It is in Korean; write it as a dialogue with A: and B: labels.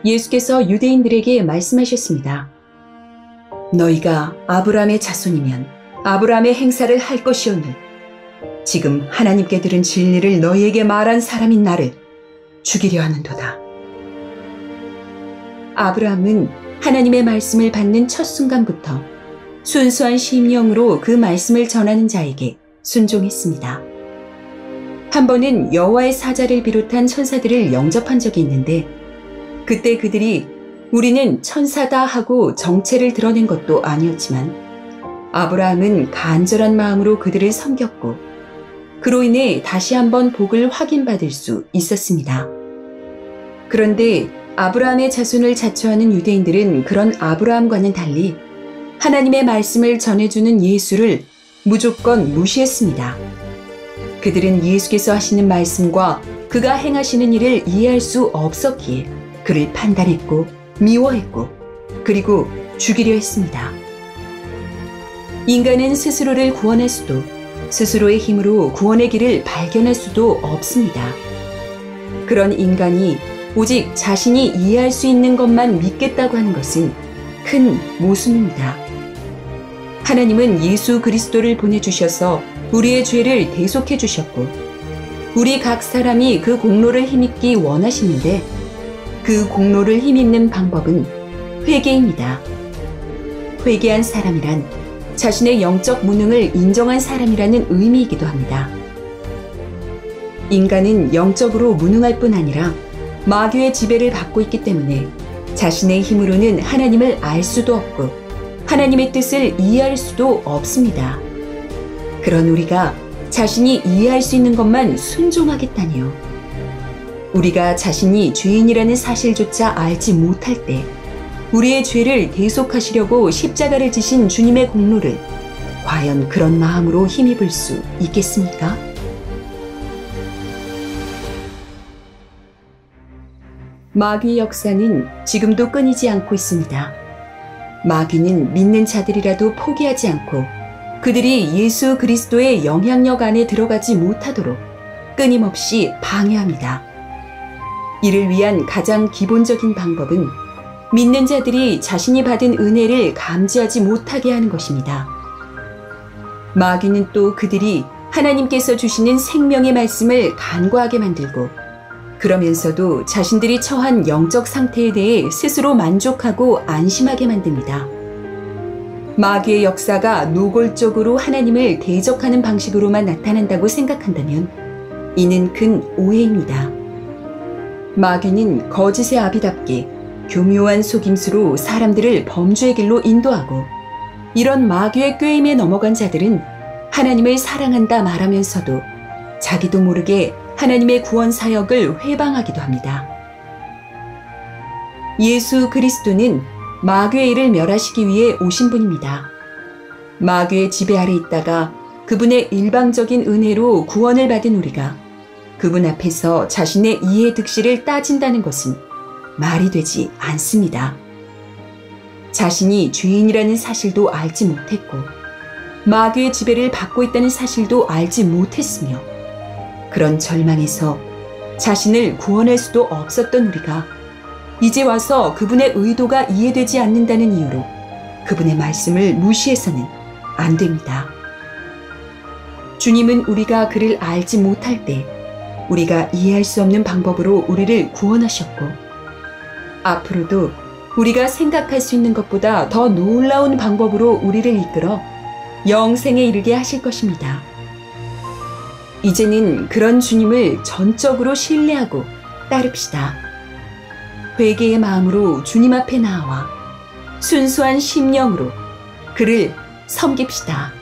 A: 예수께서 유대인들에게 말씀하셨습니다. 너희가 아브라함의 자손이면 아브라함의 행사를 할 것이오니 지금 하나님께 들은 진리를 너희에게 말한 사람인 나를 죽이려 하는도다. 아브라함은 하나님의 말씀을 받는 첫 순간부터 순수한 심령으로 그 말씀을 전하는 자에게 순종했습니다. 한 번은 여호와의 사자를 비롯한 천사들을 영접한 적이 있는데 그때 그들이 우리는 천사다 하고 정체를 드러낸 것도 아니었지만 아브라함은 간절한 마음으로 그들을 섬겼고 그로 인해 다시 한번 복을 확인받을 수 있었습니다. 그런데 아브라함의 자손을 자처하는 유대인들은 그런 아브라함과는 달리 하나님의 말씀을 전해주는 예수를 무조건 무시했습니다. 그들은 예수께서 하시는 말씀과 그가 행하시는 일을 이해할 수 없었기에 그를 판단했고 미워했고 그리고 죽이려 했습니다. 인간은 스스로를 구원할 수도 스스로의 힘으로 구원의 길을 발견할 수도 없습니다. 그런 인간이 오직 자신이 이해할 수 있는 것만 믿겠다고 하는 것은 큰 모순입니다. 하나님은 예수 그리스도를 보내주셔서 우리의 죄를 대속해 주셨고 우리 각 사람이 그 공로를 힘입기 원하시는데 그 공로를 힘입는 방법은 회개입니다. 회개한 사람이란 자신의 영적 무능을 인정한 사람이라는 의미이기도 합니다. 인간은 영적으로 무능할 뿐 아니라 마귀의 지배를 받고 있기 때문에 자신의 힘으로는 하나님을 알 수도 없고 하나님의 뜻을 이해할 수도 없습니다. 그런 우리가 자신이 이해할 수 있는 것만 순종하겠다니요. 우리가 자신이 죄인이라는 사실조차 알지 못할 때 우리의 죄를 대속하시려고 십자가를 지신 주님의 공로를 과연 그런 마음으로 힘입을 수 있겠습니까? 마귀의 역사는 지금도 끊이지 않고 있습니다. 마귀는 믿는 자들이라도 포기하지 않고 그들이 예수 그리스도의 영향력 안에 들어가지 못하도록 끊임없이 방해합니다. 이를 위한 가장 기본적인 방법은 믿는 자들이 자신이 받은 은혜를 감지하지 못하게 하는 것입니다. 마귀는 또 그들이 하나님께서 주시는 생명의 말씀을 간과하게 만들고 그러면서도 자신들이 처한 영적 상태에 대해 스스로 만족하고 안심하게 만듭니다. 마귀의 역사가 노골적으로 하나님을 대적하는 방식으로만 나타난다고 생각한다면 이는 큰 오해입니다. 마귀는 거짓의 아비답게 교묘한 속임수로 사람들을 범죄의 길로 인도하고 이런 마귀의 꾀임에 넘어간 자들은 하나님을 사랑한다 말하면서도 자기도 모르게 하나님의 구원 사역을 회방하기도 합니다. 예수 그리스도는 마귀의 일을 멸하시기 위해 오신 분입니다. 마귀의 지배 아래 있다가 그분의 일방적인 은혜로 구원을 받은 우리가 그분 앞에서 자신의 이해 득실을 따진다는 것은 말이 되지 않습니다. 자신이 죄인이라는 사실도 알지 못했고 마귀의 지배를 받고 있다는 사실도 알지 못했으며 그런 절망에서 자신을 구원할 수도 없었던 우리가 이제 와서 그분의 의도가 이해되지 않는다는 이유로 그분의 말씀을 무시해서는 안 됩니다. 주님은 우리가 그를 알지 못할 때 우리가 이해할 수 없는 방법으로 우리를 구원하셨고 앞으로도 우리가 생각할 수 있는 것보다 더 놀라운 방법으로 우리를 이끌어 영생에 이르게 하실 것입니다. 이제는 그런 주님을 전적으로 신뢰하고 따릅시다. 회개의 마음으로 주님 앞에 나와 순수한 심령으로 그를 섬깁시다.